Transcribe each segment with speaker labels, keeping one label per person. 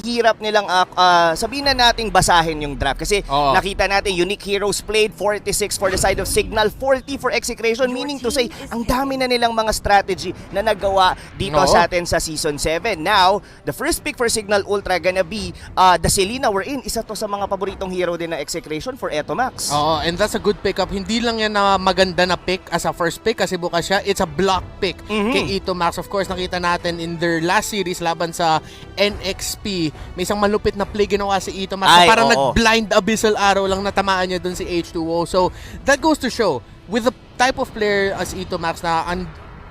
Speaker 1: hirap nilang sabihin na nating basahin yung draft kasi nakita natin unique heroes played, 46 for the side of Cignal, 40 for Execration, meaning to say ang dami na nilang mga strategy na nagawa dito sa atin sa Season 7. Now, the first pick for Cignal Ultra gonna be the Selena we're in. Isa to sa mga paboritong hero din na Execration for Etomax.
Speaker 2: Oo, and that's a good pickup. Hindi lang yan na maganda na pick as a first pick kasi bukas siya, it's a block pick kay Etomax. Of course, nakita natin in their last series laban sa NXP, may isang malupit na play ginawa si Etomax na parang nag-blind abyssal arrow lang natamaan niya dun si H2O. So, that goes to show, with the type of player as Etomax na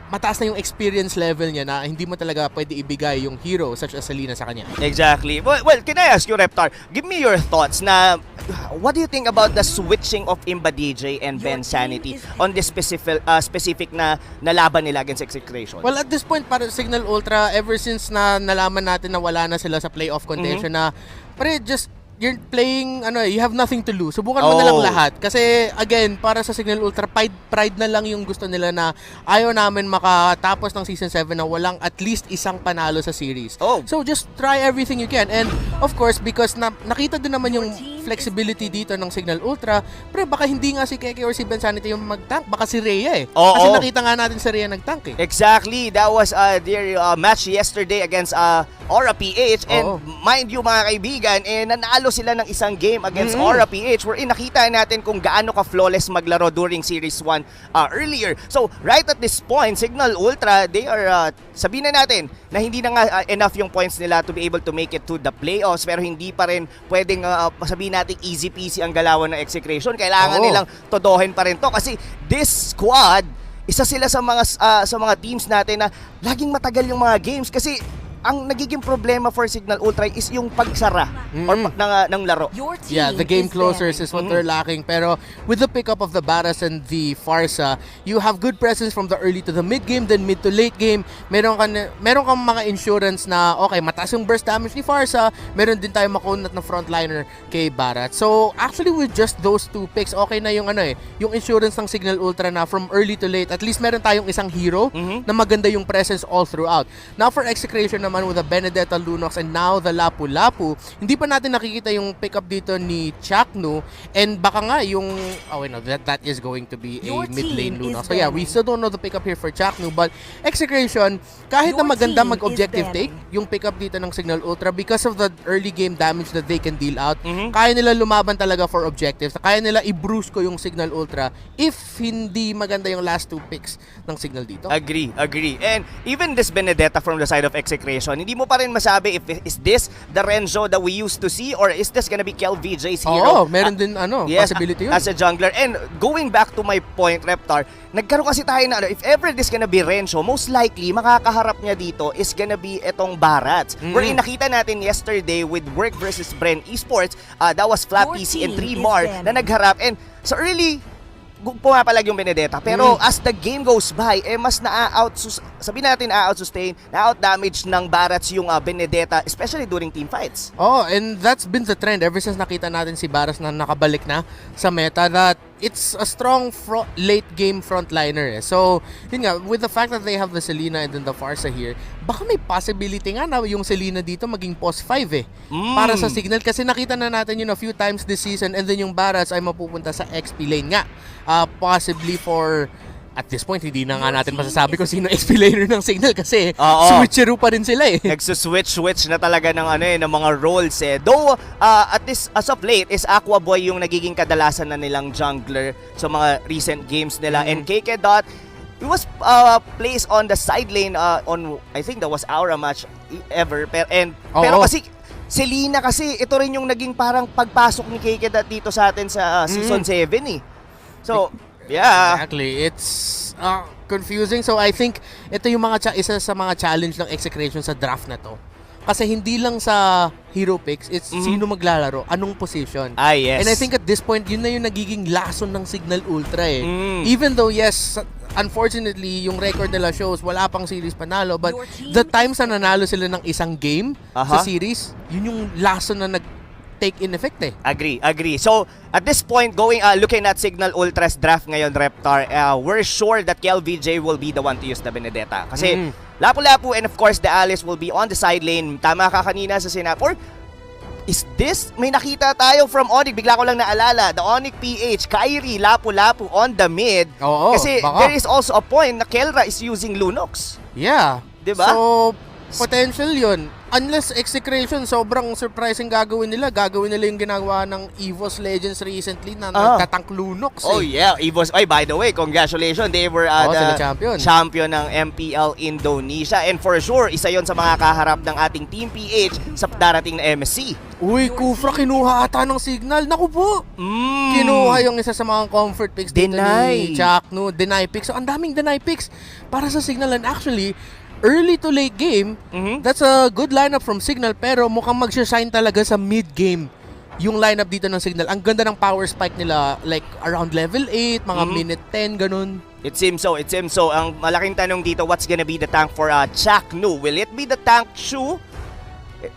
Speaker 2: mataas na yung experience level niya na hindi mo talaga pwede ibigay yung hero such as Selena sa kanya.
Speaker 1: Exactly. Well, can I ask you, Reptar, give me your thoughts na what do you think about the switching of Imba DJ and Ben Sanity on this specific na nalaban nila against Execration?
Speaker 2: Well, at this point, para Cignal Ultra, ever since na nalaman natin na wala na sila sa playoff contention na just you're playing, you have nothing to lose. Subukan mo na lang lahat. Kasi, again, para sa Cignal Ultra, pride na lang yung gusto nila na ayaw namin makatapos ng Season 7 na walang at least isang panalo sa series. So, just try everything you can. And, of course, because nakita din naman yung flexibility dito ng Cignal Ultra, pero baka hindi nga si Keke or si Ben Sanity yung mag-tank. Baka si Rhea eh. Kasi nakita nga natin si Rhea nag-tank eh.
Speaker 1: Exactly. That was their match yesterday against Aura PH. And mind you, mga kaibigan, nanalo sila ng isang game against Aura PH wherein nakita natin kung gaano ka-flawless maglaro during Series 1 earlier. So, right at this point, Cignal Ultra, they are, sabihin na natin, na hindi na nga enough yung points nila to be able to make it to the playoffs, pero hindi pa rin pwedeng sabihin natin easy peasy ang galawan ng Execration. Kailangan nilang todohin pa rin to kasi this squad, isa sila sa mga teams natin na laging matagal yung mga games kasi ang nagiging problema for Cignal Ultra is yung pagsara ng laro.
Speaker 2: Yeah, the game closers is what they're lacking. Pero with the pickup of the Baras and the Farsa, you have good presence from the early to the mid game, then mid to late game. Meron kang mga insurance na okay, mataas yung burst damage ni Farsa, meron din tayo makunat na frontliner kay Barat. So actually with just those two picks, okay na yung yung insurance ng Cignal Ultra na from early to late, at least meron tayong isang hero na maganda yung presence all throughout. Now for Execration naman, with the Benedetta Lunox and now the Lapu-Lapu, hindi pa natin nakikita yung pickup dito ni Chaknu, and baka nga yung that is going to be a mid lane Lunox. So yeah, we still don't know the pickup here for Chaknu, but Execration, kahit na maganda mag-objective take yung pickup dito ng Cignal Ultra because of the early game damage that they can deal out, kaya nila lumaban talaga for objectives, kaya nila i-bruise ko yung Cignal Ultra if hindi maganda yung last two picks ng Cignal dito.
Speaker 1: Agree. And even this Benedetta from the side of Execration, hindi mo pa rin masabi if is this the Renzo that we used to see or is this gonna be Kel VJ's hero?
Speaker 2: Meron din possibility yun.
Speaker 1: As a jungler. And going back to my point, Reptar, nagkaroon kasi tayo na if ever this gonna be Renzo, most likely makakaharap niya dito is gonna be etong Barats. Wherein nakita natin yesterday with Work versus Bren Esports, that was Flap PC and 3 na nagharap, and so early pumapalag yung Benedetta, pero as the game goes by, mas na-out-sustain, na-out-damage ng Barats yung Benedetta, especially during team fights.
Speaker 2: And that's been the trend ever since nakita natin si Barats na nakabalik na sa meta, that it's a strong late game frontliner. So, yun nga, with the fact that they have the Selena and then the Farsa here, baka may possibility nga na yung Selena dito maging post 5 para sa Cignal, kasi nakita na natin yun a few times this season, and then yung Barats ay mapupunta sa XP lane nga. Possibly for, at this point, hindi na nga natin masasabi kung sino XP laner ng Cignal kasi switcheroo pa rin sila eh.
Speaker 1: Nagsuswitch na talaga ng ng mga roles eh. Though, as of late, is Aqua Boy yung nagiging kadalasan na nilang jungler sa mga recent games nila. And KK Dot, it was placed on the side lane on, I think that was Aura match ever. Pero kasi, Selena kasi, ito rin yung naging parang pagpasok ni KK Dot dito sa atin sa Season 7 eh. So, yeah.
Speaker 2: Exactly. It's confusing. So, I think ito yung isa sa mga challenge ng Execration sa draft na to. Kasi hindi lang sa hero picks, it's sino maglalaro, anong position.
Speaker 1: Yes.
Speaker 2: And I think at this point, yun na yung nagiging lason ng Cignal Ultra eh. Even though, yes, unfortunately, yung record nila shows wala pang series panalo, but the times na nanalo sila ng isang game sa series, yun yung lason na take in effect eh.
Speaker 1: Agree. So, at this point, looking at Cignal Ultra's draft ngayon, Reptar, we're sure that Kel VJ will be the one to use the Benedetta. Kasi, Lapu-Lapu and of course the Alice will be on the side lane. Tama ka kanina sa sinap. Or is this? May nakita tayo from Onyx. Bigla ko lang naalala. The Onyx PH, Kyrie, Lapu-Lapu on the mid.
Speaker 2: Oo,
Speaker 1: Kasi
Speaker 2: baka.
Speaker 1: there is also a point na Kelra is using Lunox.
Speaker 2: Yeah.
Speaker 1: Diba?
Speaker 2: So, potential yun. Unless Execration, sobrang surprising gagawin nila yung ginagawa ng EVOS Legends recently na nagtatank Lunox.
Speaker 1: Oh yeah, Evos. Ay, by the way, congratulations. They were
Speaker 2: sila
Speaker 1: the
Speaker 2: champion
Speaker 1: ng MPL Indonesia. And for sure, isa yon sa mga kaharap ng ating Team PH sa darating na MSC.
Speaker 2: Uy, Kufra, kinuha ata ng Cignal. Naku po. Kinuha yung isa sa mga comfort picks dito ni Chakno. Deny picks. So, ang daming deny picks para sa Cignal. And actually, early to late game, that's a good lineup from Cignal, pero mukhang mag-shine talaga sa mid-game yung lineup dito ng Cignal. Ang ganda ng power spike nila, like around level 8, mga minute 10, ganun.
Speaker 1: It seems so. Ang malaking tanong dito, what's gonna be the tank for Chaknu? Will it be the tank Shu?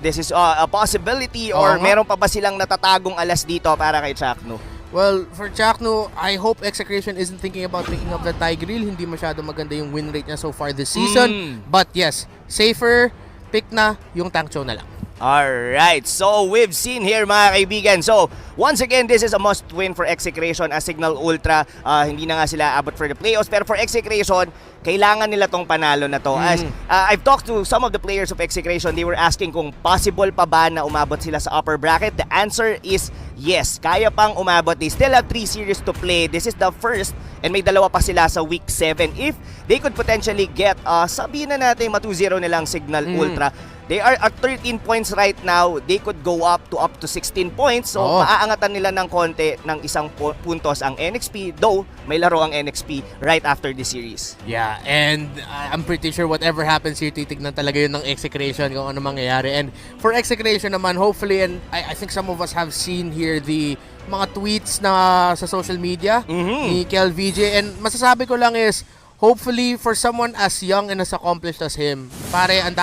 Speaker 1: This is a possibility or meron pa ba silang natatagong alas dito para kay Chaknu?
Speaker 2: Well, for Chakno, I hope Execration isn't thinking about picking up the Tigreal. Hindi masyado maganda yung win rate niya so far this season. But yes, safer pick na yung Tank Cho na lang.
Speaker 1: Alright, so we've seen here mga kaibigan. So, once again, this is a must win for Execration as Cignal Ultra. Hindi na nga sila abot for the playoffs. Pero for Execration, kailangan nila tong panalo na to. As I've talked to some of the players of Execration, they were asking kung possible pa ba na umabot sila sa upper bracket. The answer is yes. Kaya pang umabot. They still have 3 series to play. This is the first and may dalawa pa sila sa week 7. If they could potentially get, sabihin na natin, 2-0 nilang Cignal Ultra. They are at 13 points right now. They could go up to 16 points. So, maaangatan nila ng konti ng isang puntos ang NXP. Though, may laro ang NXP right after the series.
Speaker 2: Yeah, and I'm pretty sure whatever happens here, titignan talaga yun ng Execration kung ano mangyayari. And for Execration naman, hopefully, and I think some of us have seen here the mga tweets na sa social media ni Kel VJ. And masasabi ko lang is, hopefully, for someone as young and as accomplished as him, pare, ang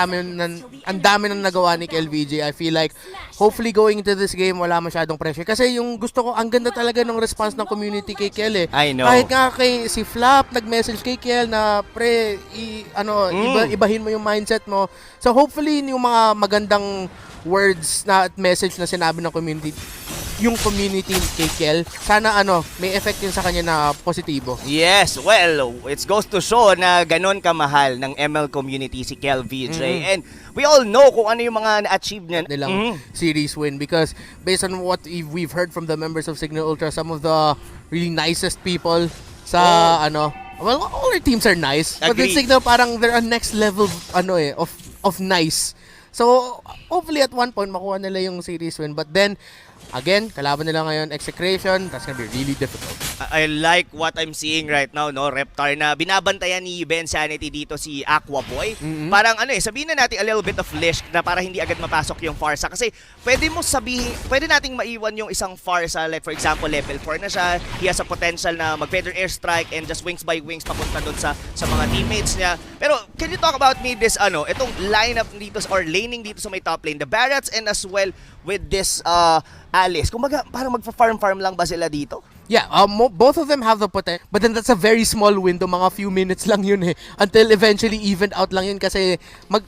Speaker 2: dami nang nagawa ni Kel VJ. I feel like, hopefully going into this game, wala masyadong pressure. Kasi yung gusto ko, ang ganda talaga ng response ng community kay Kel eh.
Speaker 1: I know.
Speaker 2: Kahit nga kay si Flap, nag-message kay Kel na, pre, ibahin mo yung mindset mo. So hopefully, yung mga magandang words na at message na sinabi ng community, yung community kay Kel, sana may effect yun sa kanya na positibo.
Speaker 1: Yes, well, it goes to show na ganon kamahal ng ML community si Kel VJ. And we all know kung ano yung mga na-achieve
Speaker 2: nilang series win, because based on what we've heard from the members of Cignal Ultra, some of the really nicest people sa well, all our teams are nice. But in Cignal, parang they're a next level of nice. So, hopefully at one point makuha nila yung series win. But then, again, kalaban nila ngayon, Execration. That's gonna be really difficult.
Speaker 1: I like what I'm seeing right now, no? Reptar na binabantayan ni Ben Sanity dito si Aqua Boy. Parang sabihin na natin a little bit of Lish na para hindi agad mapasok yung Farsa. Kasi pwede nating maiwan yung isang Farsa. Like for example, level 4 na siya. He has a potential na mag-feather airstrike and just wings by wings papunta dun sa mga teammates niya. Pero can you talk about me this, itong lineup dito or laning dito sa may top lane? The Barretts and as well with this Alice. Kumbaga, parang magpa-farm lang ba sila dito?
Speaker 2: Yeah, both of them have the potential. But then that's a very small window. Mga few minutes lang yun eh. Until eventually even out lang yun kasi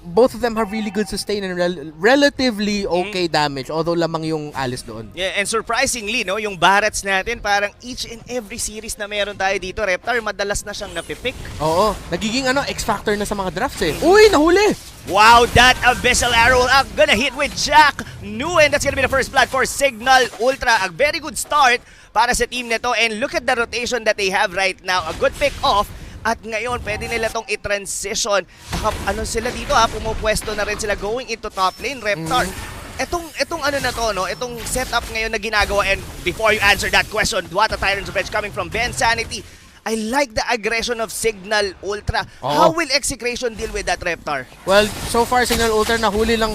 Speaker 2: both of them have really good sustain and relatively okay damage. Although lamang yung Alice doon.
Speaker 1: Yeah, and surprisingly, no, yung Barretts natin, parang each and every series na meron tayo dito, Reptar, madalas na siyang napipick.
Speaker 2: Oo, nagiging X-Factor na sa mga drafts eh. Uy, nahuli!
Speaker 1: Wow, that Abyssal Arrow gonna hit with Jack New, and that's gonna be the first blood for Cignal Ultra. A very good start para sa team nito, and look at the rotation that they have right now. A good pick off, at ngayon pwede nila tong i-transition. Sila dito pumupwesto na rin sila going into top lane, Reptar. Etong na to, no? Etong setup ngayon na ginagawa, and before you answer that question, what a Tyrant's Revenge coming from Ben Sanity. I like the aggression of Cignal Ultra. How will Execration deal with that, Reptar?
Speaker 2: Well, so far Cignal Ultra nahuli lang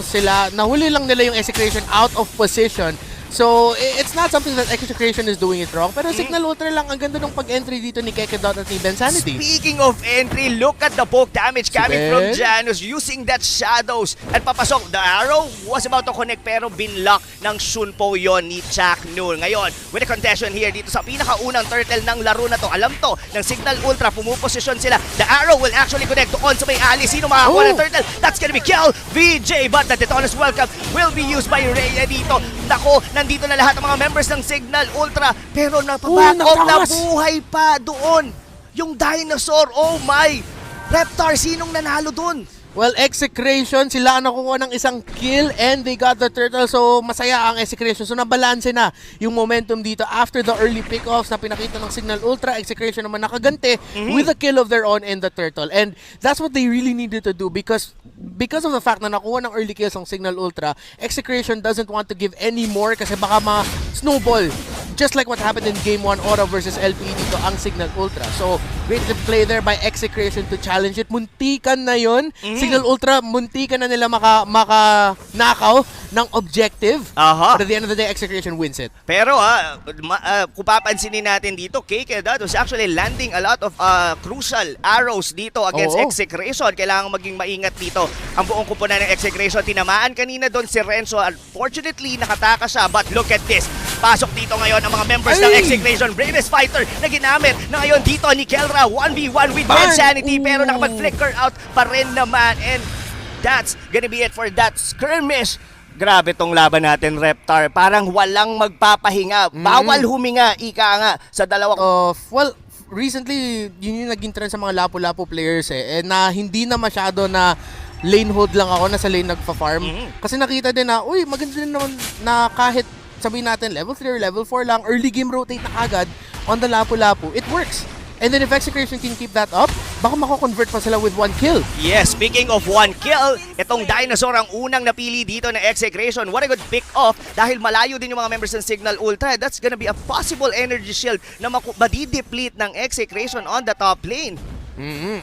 Speaker 2: nila yung Execration out of position So, it's not something that Execration is doing it wrong. Pero Cignal Ultra lang, ang ganda ng pag-entry dito ni Kekedot at ni Bensanity.
Speaker 1: Speaking of entry, look at the poke damage coming
Speaker 2: Ben?
Speaker 1: from Janus using that shadows. At papasok, the arrow was about to connect pero binlock ng Shunpo yon ni Cignal. Ngayon, with a contention here dito sa pinakaunang turtle ng laro na to, alam to, ng Cignal Ultra, pumuposisyon sila. The arrow will actually connect on sa may ali. Sino makakuha ng turtle? That's gonna be Kill VJ, but the Detona's welcome will be used by Rhea dito. Nako, nandito na lahat ng mga members ng Cignal Ultra, pero napaback off na buhay pa doon. Yung dinosaur, oh my! Reptar, sinong nanalo doon?
Speaker 2: Well, Execration, sila ang nakukuha ng isang kill and they got the turtle. So, masaya ang Execration. So, nabalanse na yung momentum dito after the early pickoffs na pinakita ng Cignal Ultra. Execration naman nakagante with a kill of their own and the turtle. And that's what they really needed to do because of the fact na nakuha ng early kills ng Cignal Ultra, Execration doesn't want to give any more kasi baka ma-snowball. Just like what happened in Game 1, Aura versus LPE dito ang Cignal Ultra. So, great play there by Execration to challenge it. Muntikan na yun. Cignal Ultra, muntikan na nila maka-nakaw ng objective. But at the end of the day, Execration wins it.
Speaker 1: Pero kung papansinin natin dito, Kekedot was actually landing a lot of crucial arrows dito against Execration. Kailangan maging maingat dito ang buong kupunan ng Execration. Tinamaan kanina doon si Renzo. Unfortunately, nakataka siya. But look at this. Pasok dito ngayon ang mga members ng Execration. Bravest fighter na ginamit na ngayon dito ni Kelra. 1v1 with Bensanity. Pero nakapag-flicker out pa rin naman. And that's gonna be it for that skirmish. Grabe tong laban natin, Reptar. Parang walang magpapahinga. Bawal huminga, ika nga, sa dalawang...
Speaker 2: Well, recently, yun yung naging trend sa mga lapu-lapu players na hindi na masyado na lane hold lang ako, nasa lane nagpa-farm. Kasi nakita din na, uy, maganda din naman na kahit sabihin natin level 3 or level 4 lang, early game rotate na agad on the lapu-lapu, it works. And then if Execration can keep that up, baka mako-convert pa sila with 1 kill.
Speaker 1: Yes, speaking of 1 kill, itong dinosaur ang unang napili dito ng Execration. What a good pick-off dahil malayo din yung mga members ng Cignal Ultra. That's gonna be a possible energy shield na madi-deplete ng Execration on the top lane.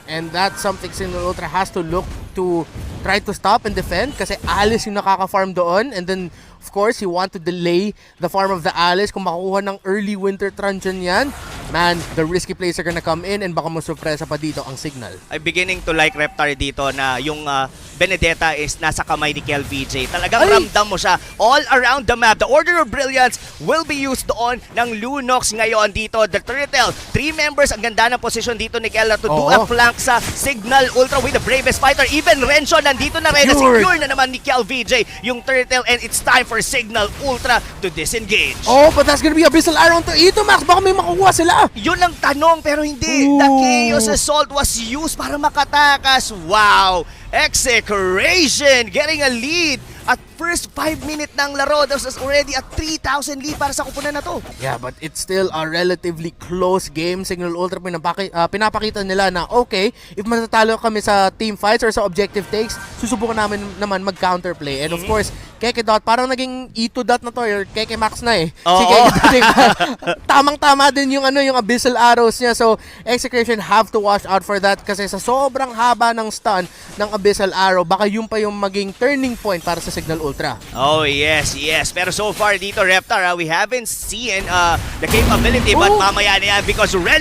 Speaker 2: And that's something Cignal Ultra has to look to try to stop and defend kasi Alice yung nakaka-farm doon. And then, of course, you want to delay the farm of the Alice. Kung makukuha ng early winter truncheon yan, man, the risky plays are gonna come in and baka masurpresa pa dito ang Cignal.
Speaker 1: I'm beginning to like Reptar dito na yung Benedetta is nasa kamay ni Kel VJ. Talagang ramdam mo siya all around the map. The Order of Brilliance will be used doon ng Lunox ngayon dito. The Turtle, 3 members. Ang ganda ng position dito ni Kel to do a flank sa Cignal Ultra with the bravest fighter. Even Renzo nandito na rin. Secure na naman ni Kel VJ yung Turtle and it's time for Cignal Ultra to disengage.
Speaker 2: Oh, but that's gonna be Abyssal Arrow to ito, Max. Baka may makukuha sila.
Speaker 1: Yun ang tanong pero hindi. The Chaos Assault was used para makatakas. Wow! Execration getting a lead at first 5 minute ng laro. That was already a 3,000 lead para sa kupunan na to.
Speaker 2: Yeah, but it's still a relatively close game. Cignal Ultra pinapakita nila na okay, if matatalo kami sa team fights or sa objective takes, susubukan namin naman mag-counterplay. And of course, Kekedot, parang naging E2 na to, or Keke Max na eh. Si Kekedot, tamang-tama din yung yung Abyssal Arrows niya. So, Execration have to watch out for that kasi sa sobrang haba ng stun ng Abyssal Arrow, baka yun pa yung maging turning point para sa Cignal Ultra.
Speaker 1: Oh, yes, yes. Pero so far dito, Reptar, we haven't seen the capability, but mamaya na yan because Renzo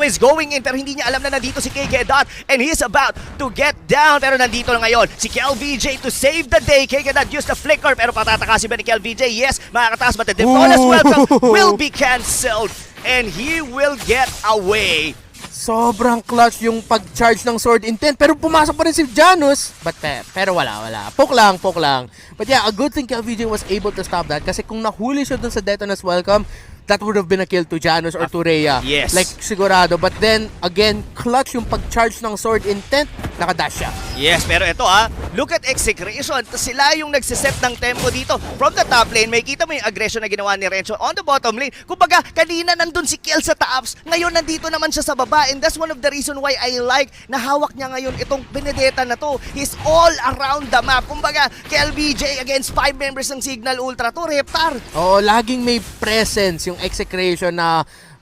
Speaker 1: is going in pero hindi niya alam na nandito si Kekedot and he's about to get down pero nandito na ngayon si Kel VJ to save the day. Kekedot used the flicker pero patatakasin ba ni Kel VJ? Yes, makakataas but the Defona's welcome will be cancelled and he will get away.
Speaker 2: Sobrang clutch yung pag-charge ng Sword Intent pero pumasok pa rin si Janus. But pero wala. Poke lang. But yeah, a good thing Kel VJ was able to stop that kasi kung nahuli siya dun sa Detona's welcome, that would have been a kill to Janus or to Rhea.
Speaker 1: Yes.
Speaker 2: Like, sigurado. But then, again, clutch yung pag-charge ng Sword Intent, nakadash siya.
Speaker 1: Yes, pero ito look at Execration. Sila yung nagsiset ng tempo dito. From the top lane, may kita mo yung aggression na ginawa ni Renzo on the bottom lane. Kumbaga, kanina nandun si Kel sa tops, ngayon nandito naman siya sa baba. And that's one of the reason why I like na hawak niya ngayon itong Benedetta na to. He's all around the map. Kumbaga, Kel BJ against 5 members ng Cignal Ultra to, Reptar.
Speaker 2: Oo, laging may presence yung Execration na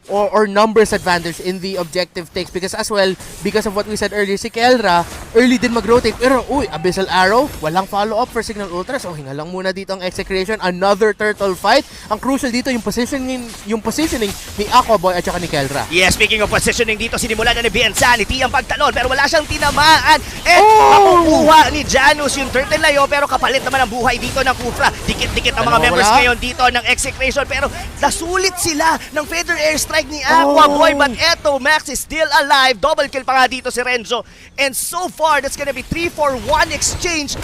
Speaker 2: or numbers advantage in the objective takes because as well, because of what we said earlier, si Kelra early din mag-rotate pero Abyssal Arrow, walang follow-up for Cignal Ultra, so hinga lang muna dito ang Execration. Another turtle fight. Ang crucial dito yung positioning ni Aquaboy at saka ni Kelra.
Speaker 1: Yeah, speaking of positioning dito, sinimulan na ni Biansanity ang pagtalon pero wala siyang tinamaan. Makukuha ni Janus yung turtle na yun pero kapalit naman ang buhay dito ng Kufra. Dikit-dikit ang mga members ngayon dito ng Execration pero nasulit sila ng Feather Airstrike ni Aquaboy but eto, Max is still alive. Double kill pa nga dito si Renzo. And so far, that's gonna be 3-4-1 exchange.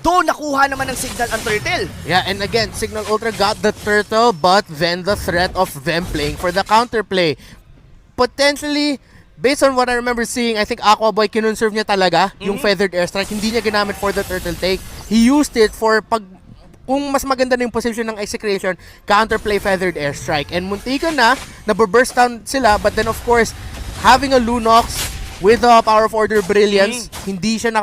Speaker 1: Doon nakuha naman ng Cignal ang turtle.
Speaker 2: Yeah, and again, Cignal Ultra got the turtle but then the threat of them playing for the counterplay. Potentially, based on what I remember seeing, I think Aquaboy kinonserve niya talaga yung Feathered Airstrike. Hindi niya ginamit for the turtle take. He used it for kung mas maganda na yung position ng Execration, counterplay Feathered Airstrike. And muntikan na, naburst down sila, but then of course, having a Lunox with the Power of Order Brilliance, hindi siya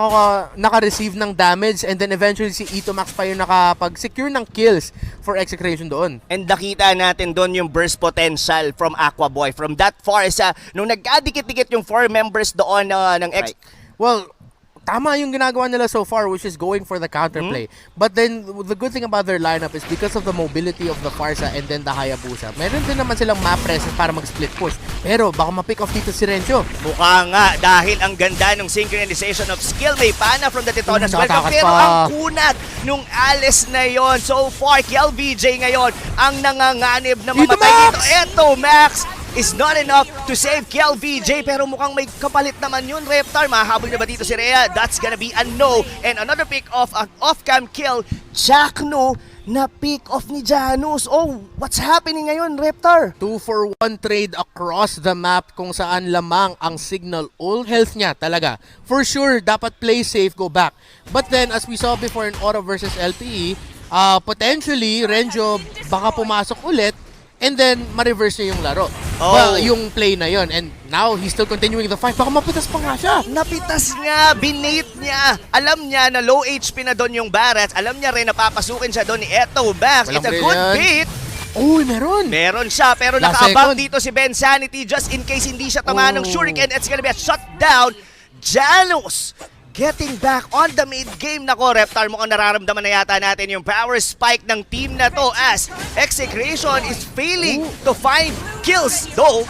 Speaker 2: naka-receive ng damage, and then eventually si Ito Max pa yung nakapag-secure ng kills for Execration doon.
Speaker 1: And nakita natin doon yung burst potential from Aquaboy. From that far, nung nagkadikit-dikit yung 4 members doon ng X.
Speaker 2: Well, tama yung ginagawa nila so far, which is going for the counterplay. But then, the good thing about their lineup is because of the mobility of the Farsa and then the Hayabusa, meron din naman silang map presence para mag-split push. Pero baka ma-pick off dito si Renzo.
Speaker 1: Mukha nga, dahil ang ganda ng synchronization of skill. May pana from the Titonas. Welcome. Pero ang kunat nung Alice na yon. So far, KLVJ ngayon ang nanganganib na mamatay dito. Eto, Max is not enough to save KLVJ pero mukhang may kapalit naman yun. Reptar, mahabol na ba dito si Rhea? That's gonna be a no. And another pick off, an off-cam kill. Jackno na pick off ni Janus. Oh, what's happening ngayon, Reptar?
Speaker 2: 2-for-1 trade across the map kung saan lamang ang Cignal ult. Health niya talaga. For sure, dapat play safe, go back. But then, as we saw before in Aura versus LTE, potentially, Renzo baka pumasok ulit and then ma-reverse niya yung laro. Yung play na yon. And now, he's still continuing the fight. Baka mapitas pa nga siya.
Speaker 1: Napitas nga, binate niya. Alam niya na low HP na doon yung Barats. Alam niya rin na papasukin siya doon ni Eto Max. It's a good bait.
Speaker 2: Uy, meron.
Speaker 1: Meron siya, pero nakaabang dito si Ben Sanity just in case hindi siya tama ng Shuriken. It's gonna be a shutdown. Janus getting back on the mid-game. Nako, Reptar, mukhang nararamdaman na yata natin yung power spike ng team na to as Execration is failing to find kills. Though,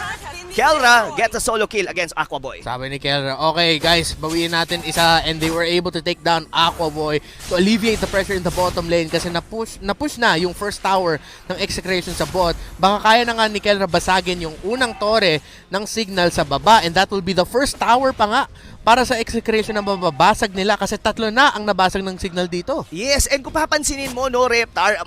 Speaker 1: Kelra gets a solo kill against Aquaboy.
Speaker 2: Sabi ni Kelra, okay guys, bawiin natin isa, and they were able to take down Aquaboy to alleviate the pressure in the bottom lane kasi na-push na yung first tower ng Execration sa bot. Baka kaya na nga ni Kelra basagin yung unang tore ng Cignal sa baba, and that will be the first tower pa nga para sa Execration na mababasag nila kasi 3 na ang nabasag ng Cignal dito.
Speaker 1: Yes, and kung papansinin mo, no, Reptar,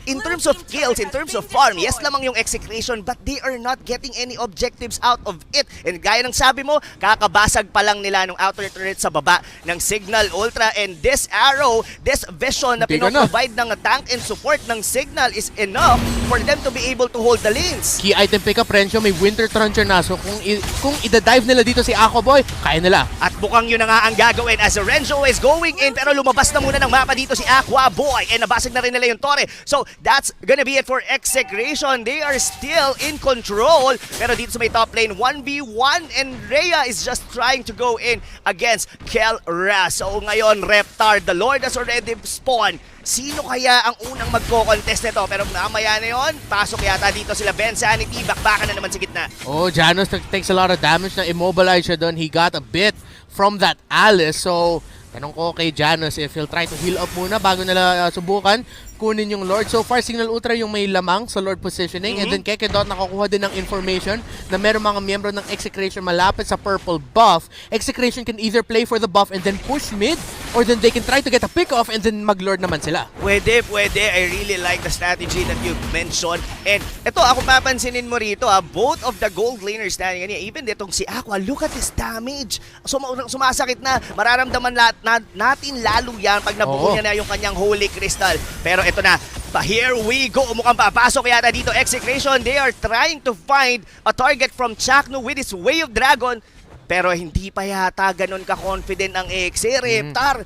Speaker 1: in terms of kills, in terms of farm, yes lamang yung Execration, but they are not getting any objectives out of it. And gaya ng sabi mo, kakabasag pa lang nila ng outer turret sa baba ng Cignal Ultra, and this arrow, this vision na pinoprovide ng tank and support ng Cignal is enough for them to be able to hold the lanes.
Speaker 2: Key item pickup, Renzo, may Winter Truncheon na, so kung ida-dive nila dito si Aquaboy, kaya nila.
Speaker 1: At mukhang yun na nga ang gagawin as Renzo is going in, pero lumabas na muna ng mapa dito si Aquaboy, and nabasag na rin nila yung tore. So that's gonna be it for Execration. They are still in control, pero dito sa may top lane 1v1, and Rhea is just trying to go in against Kelra. So ngayon, Reptar, the Lord has already spawned. Sino kaya ang unang magko-contest nito? Pero mamaya na yun, pasok yata dito sila Ben Sanity, bakbakan na naman sa gitna.
Speaker 2: Janus takes a lot of damage na immobilize siya doon. He got a bit from that Alice, so tanong ko kay Janus if he'll try to heal up muna bago nila subukan kunin yung Lord. So far, Cignal Ultra yung may lamang sa Lord positioning, and then Kekedot nakakuha din ng information na meron mga miyembro ng Execration malapit sa purple buff. Execration can either play for the buff and then push mid, or then they can try to get a pick off and then mag-Lord naman sila.
Speaker 1: Pwede. I really like the strategy that you've mentioned. And ito, ako papansinin mo rito, both of the gold laners standing ganyan, even ditong si Aqua, look at his damage. Sumasakit na, mararamdaman natin lalo yan pag nabuo niya na yung kanyang Holy Crystal. Pero ito na, here we go. Mukhang papasok yata dito Execration. They are trying to find a target from Chakno with his Way of Dragon. Pero hindi pa yata ganun ka-confident ang Exe. Reptar,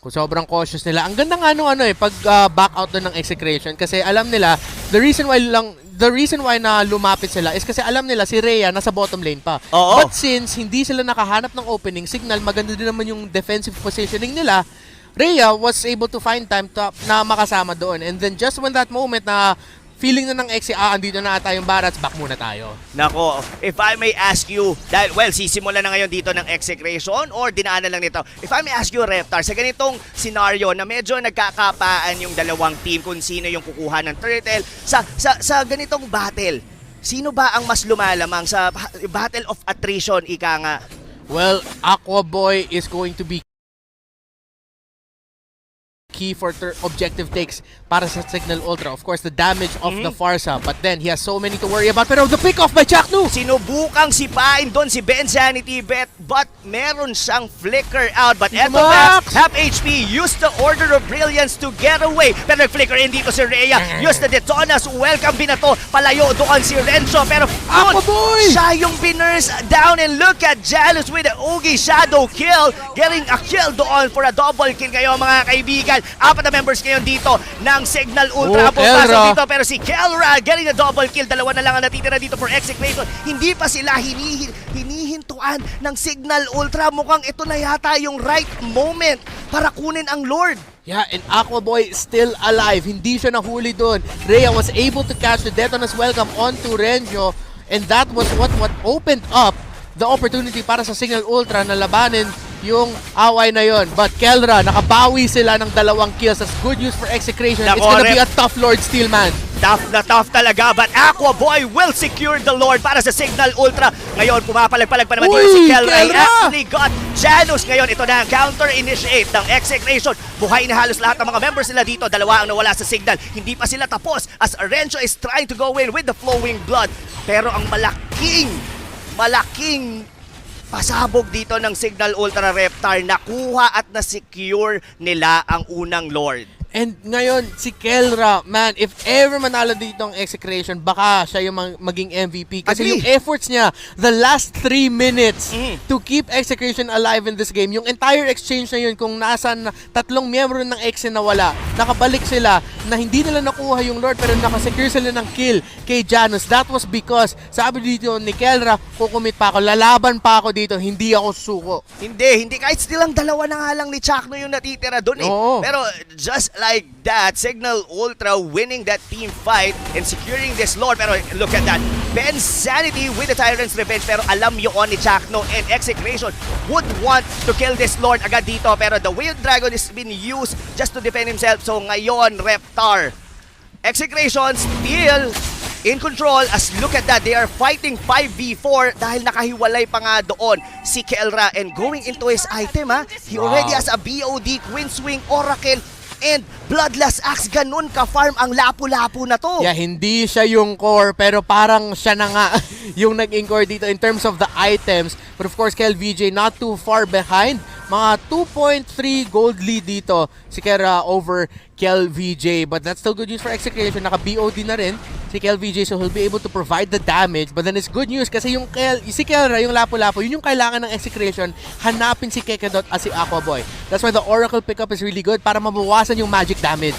Speaker 2: Sobrang cautious nila. Ang ganda nga nung pag back out doon ng Execration kasi alam nila the reason why na lumapit sila is kasi alam nila si Rhea nasa bottom lane pa.
Speaker 1: Oo.
Speaker 2: But since hindi sila nakahanap ng opening, Cignal maganda din naman yung defensive positioning nila. Rhea was able to find time na makasama doon. And then just when that moment na feeling na ng Exe, andito na ata yung Barats, back muna tayo.
Speaker 1: Nako, if I may ask you, dahil, well, sisimula na ngayon dito ng Execration or dinaanan lang nito. If I may ask you, Reptar, sa ganitong scenario na medyo nagkakapaan yung dalawang team kung sino yung kukuha ng turtle, sa ganitong battle, sino ba ang mas lumalamang sa battle of attrition, ika nga?
Speaker 2: Well, Aqua Boy is going to be key for objective takes para sa Cignal Ultra. Of course, the damage of the Farsa, but then he has so many to worry about. Pero the pick off by Chaknu!
Speaker 1: Sinubukang sipain doon si Ben Sanity but meron siyang flicker out. But eto
Speaker 2: Max!
Speaker 1: na, half HP, used the Order of Brilliance to get away. Pero nag-flicker in dito si Rhea. Used the Detonas, welcome binato. Palayo doon si Renzo. Pero
Speaker 2: Aqua Boy!
Speaker 1: siya yung binurse down, and look at Janus with the Ogi Shadow kill. Getting a kill doon for a double kill ngayon mga kaibigan. Apat na members ngayon dito ng Cignal Ultra. Pupasok dito pero si Kelra getting a double kill. Dalawa na lang ang natitira dito for Execration. Hindi pa sila hinihintuan ng Cignal Ultra. Mukhang ito na yata yung right moment para kunin ang Lord.
Speaker 2: Yeah, and Aqua Boy still alive. Hindi siya nahuli doon. Rhea was able to catch the Detona's welcome onto Renjo, and that was what opened up the opportunity para sa Cignal Ultra na labanin yung away na yon. But Kelra, nakabawi sila ng 2 kills. That's good news for Execration. It's gonna be a tough Lord Steel, man.
Speaker 1: Tough na tough talaga, but Aqua Boy will secure the Lord para sa Cignal Ultra. Ngayon, pumapalag-palag pa naman dito si Kelra. He actually got Janus. Ngayon, ito na ang counter-initiate ng Execration. Buhay na halos lahat ng mga members nila dito. 2 ang nawala sa Cignal. Hindi pa sila tapos as Renzo is trying to go in with the flowing blood. Pero ang malaking pasabog dito ng Cignal Ultra, Reptar, nakuha at na-secure nila ang unang Lord.
Speaker 2: And ngayon, si Kelra, man, if ever manalo dito ang Execration, baka siya yung maging MVP. Kasi yung efforts niya, the last 3 minutes to keep Execration alive in this game, yung entire exchange na yun, kung nasan 3 miyembro ng Exe na wala, nakabalik sila, na hindi nila nakuha yung Lord, pero nakasecure sila ng kill kay Janus. That was because, sabi dito ni Kelra, kukumit pa ako, lalaban pa ako dito, hindi ako suko.
Speaker 1: Hindi. Kahit still ang 2 na nga lang ni Chakno yung natitira doon eh.
Speaker 2: Oo.
Speaker 1: Pero just like that, Cignal Ultra winning that team fight and securing this Lord. Pero look at that. Ben Sanity with the Tyrant's Revenge. Pero alam yun ni Chakno and Execration would want to kill this Lord agad dito. Pero the Wild Dragon has been used just to defend himself. So ngayon, Reptar, Execration still in control as look at that, they are fighting 5v4 dahil nakahiwalay pa nga doon si Kelra and going into his item he already has a BOD, Queen Swing, Oracle, and Bloodlust Axe. Ganun ka-farm ang lapu-lapu na to.
Speaker 2: Yeah, hindi siya yung core, pero parang siya na nga yung naging core dito in terms of the items. But of course, Kel VJ not too far behind. Mga 2.3 gold lead dito si Kera over Kel VJ. But that's still good news for Execration. Naka-BOD na rin si Kel VJ, so he'll be able to provide the damage. But then it's good news kasi yung si Kelra, yung lapu-lapu, yun yung kailangan ng Execration. Hanapin si Kekedot at si Aqua Boy. That's why the Oracle pickup is really good para mabawasan yung magic damage.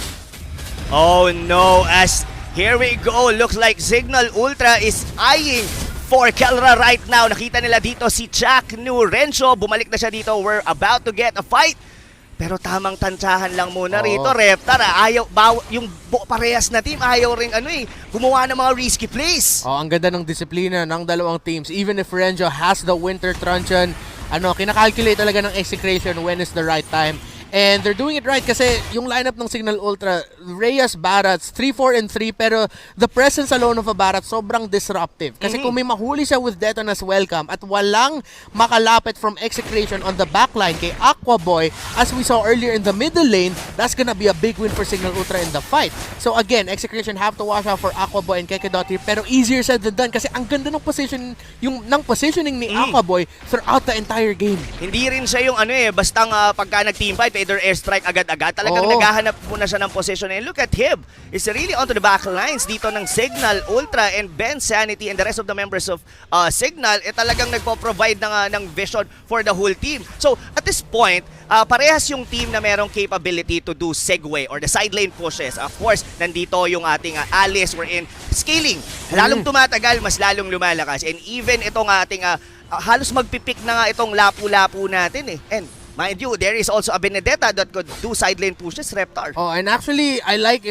Speaker 1: Oh no, as here we go. Looks like Cignal Ultra is eyeing for Kelra right now. Nakita nila dito si Chaknu. Renzo, bumalik na siya dito. We're about to get a fight. Pero tamang tantsahan lang muna rito, Reptar. Yung parehas na team, ayaw rin gumawa ng mga risky plays.
Speaker 2: Ang ganda ng disiplina ng dalawang teams. Even if Renzo has the Winter Truncheon, kinakalculate talaga ng Execration when is the right time. And they're doing it right kasi yung lineup ng Cignal Ultra, Reyes, Barats, 3-4 and 3, pero the presence alone of a Barat sobrang disruptive. Kasi kung may mahuli siya with Detona's welcome at walang makalapit from Execration on the backline kay Aqua Boy, as we saw earlier in the middle lane, that's gonna be a big win for Cignal Ultra in the fight. So again, Execration have to watch out for Aqua Boy and Kekedot here, pero easier said than done kasi ang ganda ng positioning ni Aqua Boy throughout the entire game.
Speaker 1: Hindi rin siya yung bastang pagka nag-team fight, pwede Spider airstrike agad-agad. Talagang naghahanap muna siya ng position. And look at him. He's really onto the back lines dito ng Cignal, Ultra, and Ben Sanity and the rest of the members of Cignal. Talagang nagpo-provide ng vision for the whole team. So, at this point, parehas yung team na merong capability to do segue or the side lane pushes. Of course, nandito yung ating Alice. We're in scaling. Lalong tumatagal, mas lalong lumalakas. And even itong ating halos magpipik na nga itong lapu-lapu natin eh. And mind you, there is also a Benedetta that could do side lane pushes, Reptar.
Speaker 2: Oh, and actually, I like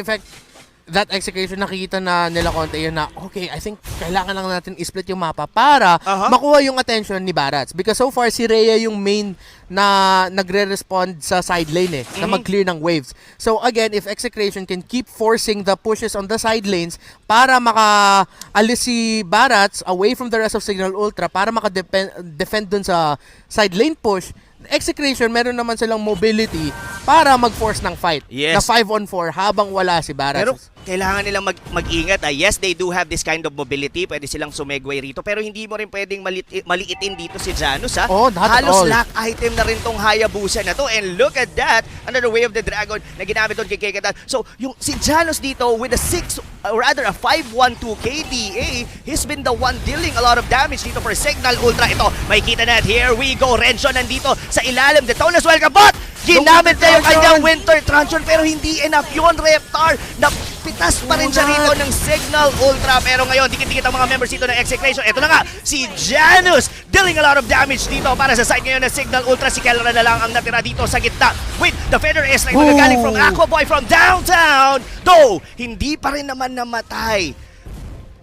Speaker 2: that execution, nakikita na nila konti yun na, okay, I think kailangan lang natin i-split yung mapa para makuha yung attention ni Barats. Because so far, si Rhea yung main na nagre-respond sa side lane na mag-clear ng waves. So again, if Execration can keep forcing the pushes on the side lanes para maka-alis si Barats away from the rest of Cignal Ultra para maka-defend dun sa side lane push, Execration, meron naman silang mobility para mag-force ng fight.
Speaker 1: Yes.
Speaker 2: Na 5-on-4 habang wala si Barats.
Speaker 1: Pero kailangan nilang mag-ingat. Yes, they do have this kind of mobility. Pwede silang sumegway rito. Pero hindi mo rin pwedeng maliitin dito si Janus.
Speaker 2: Oh, not at
Speaker 1: halos
Speaker 2: all.
Speaker 1: lock item na rin tong Hayabusa na to. And look at that. Another way of the dragon na ginamit doon kay Kekatan. So, yung si Janus dito with a 5-1-2 KDA, he's been the one dealing a lot of damage dito for Cignal Ultra. Ito, makikita na. Here we go. Renzo nandito sa ilalim. Detonas, welcome bot! Ginamit niya yung kanyang Winter Truncheon pero hindi enough yun, Reptar. Napitas pa rin siya rito ng Cignal Ultra. Pero ngayon, dikit-dikit ang mga members dito ng Execration. Ito na nga, si Janus dealing a lot of damage dito para sa side ngayon ng Cignal Ultra. Si Kelra na lang ang natira dito sa gitna with the Feather Airstrike na galing from Aquaboy from downtown. Though, hindi pa rin naman namatay.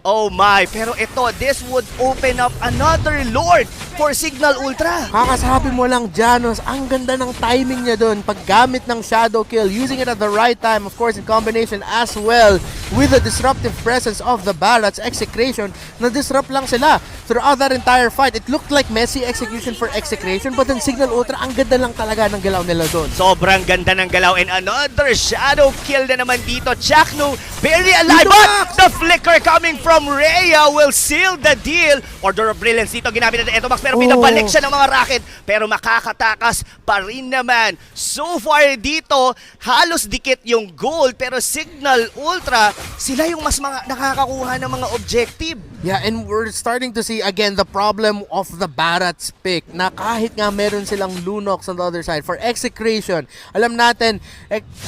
Speaker 1: Oh my, pero ito, this would open up another Lord for Cignal Ultra.
Speaker 2: Kakasabi mo lang, Janus, ang ganda ng timing niya doon. Paggamit ng Shadow Kill, using it at the right time, of course, in combination as well with the disruptive presence of the Barats Execration, na-disrupt lang sila throughout that entire fight. It looked like messy execution for Execration, but then Cignal Ultra, ang ganda lang talaga ng galaw nila doon.
Speaker 1: Sobrang ganda ng galaw and another Shadow Kill na naman dito. Chakno, barely alive, but the flicker coming from Rhea will seal the deal. Order of Brilliance dito, ginamit na ito Max, pero pinabalik siya ng mga rocket, pero makakatakas pa rin naman. So far dito, halos dikit yung gold, pero Cignal Ultra, sila yung mas nakakakuha ng mga objective.
Speaker 2: Yeah, and we're starting to see again the problem of the Barats pick na kahit nga meron silang Lunox on the other side. For Execration, alam natin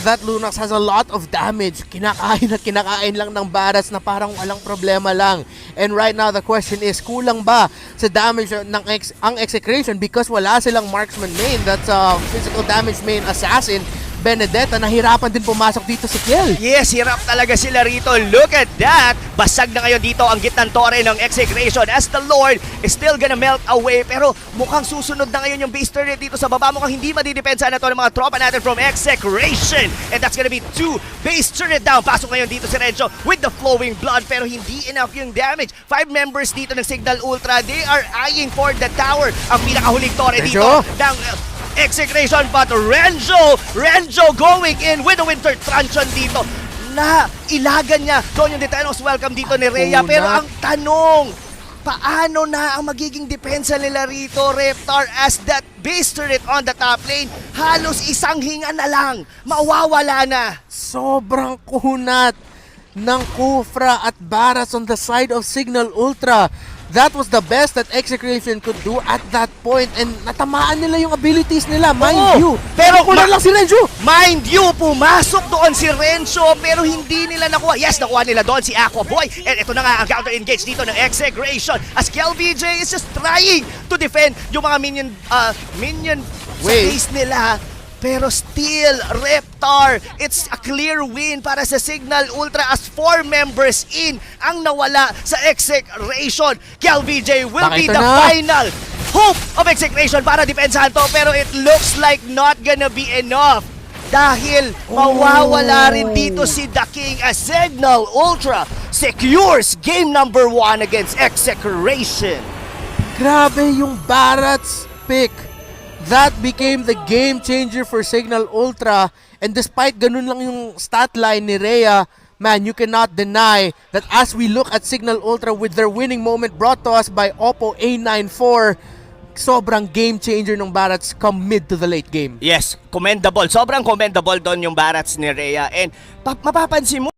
Speaker 2: that Lunox has a lot of damage. Kinakain at kinakain lang ng Barats na parang walang problema lang. And right now the question is, kulang ba sa damage ng ang Execration because wala silang marksman main, that's a physical damage main assassin, Benedetta, nahirapan din pumasok dito si Kiel.
Speaker 1: Yes, hirap talaga sila rito. Look at that! Basag na ngayon dito ang gitnang tore ng Execration as the Lord is still gonna melt away. Pero mukhang susunod na ngayon yung base turret dito sa baba. Mukhang hindi madidepensa na to ng mga tropa natin from Execration. And that's gonna be 2 base turret down. Pasok ngayon dito si Renzo with the flowing blood pero hindi enough yung damage. 5 members dito ng Cignal Ultra. They are eyeing for the tower. Ang pinakahuling tore dito ng Execration, but Renzo going in with the Winter Truncheon dito na ilagan niya. Doon yung Detanos, welcome dito ni Rhea. Pero ang tanong, paano na ang magiging depensa nila rito, Reptar, as that base turret on the top lane, halos isang hinga na lang, mawawala na.
Speaker 2: Sobrang kunat ng Kufra at Barats on the side of Cignal Ultra. That was the best that Execration could do at that point, and natamaan nila yung abilities nila, mind you. Pero kulang lang si Renzo.
Speaker 1: Mind you, pumasok doon si Renzo pero hindi nila nakuha. Yes, nakuha nila doon si Aquaboy. And ito na nga ang counter-engage dito ng Execration as KLVJ is just trying to defend yung mga minion sa base nila. Pero still, Reptar, it's a clear win para sa Cignal Ultra as 4 members in ang nawala sa Execration. KLVJ will be the final hope of Execration para depensahan to, pero it looks like not gonna be enough. Dahil mawawala rin dito si The King as Cignal Ultra secures game number 1 against Execration.
Speaker 2: Grabe yung Barats pick. That became the game changer for Cignal Ultra, and despite ganun lang yung stat line ni Rhea, man, you cannot deny that as we look at Cignal Ultra with their winning moment brought to us by Oppo A94, sobrang game changer ng Barats come mid to the late game.
Speaker 1: Yes, commendable. Sobrang commendable doon yung Barats ni Rhea. And mapapansin mo,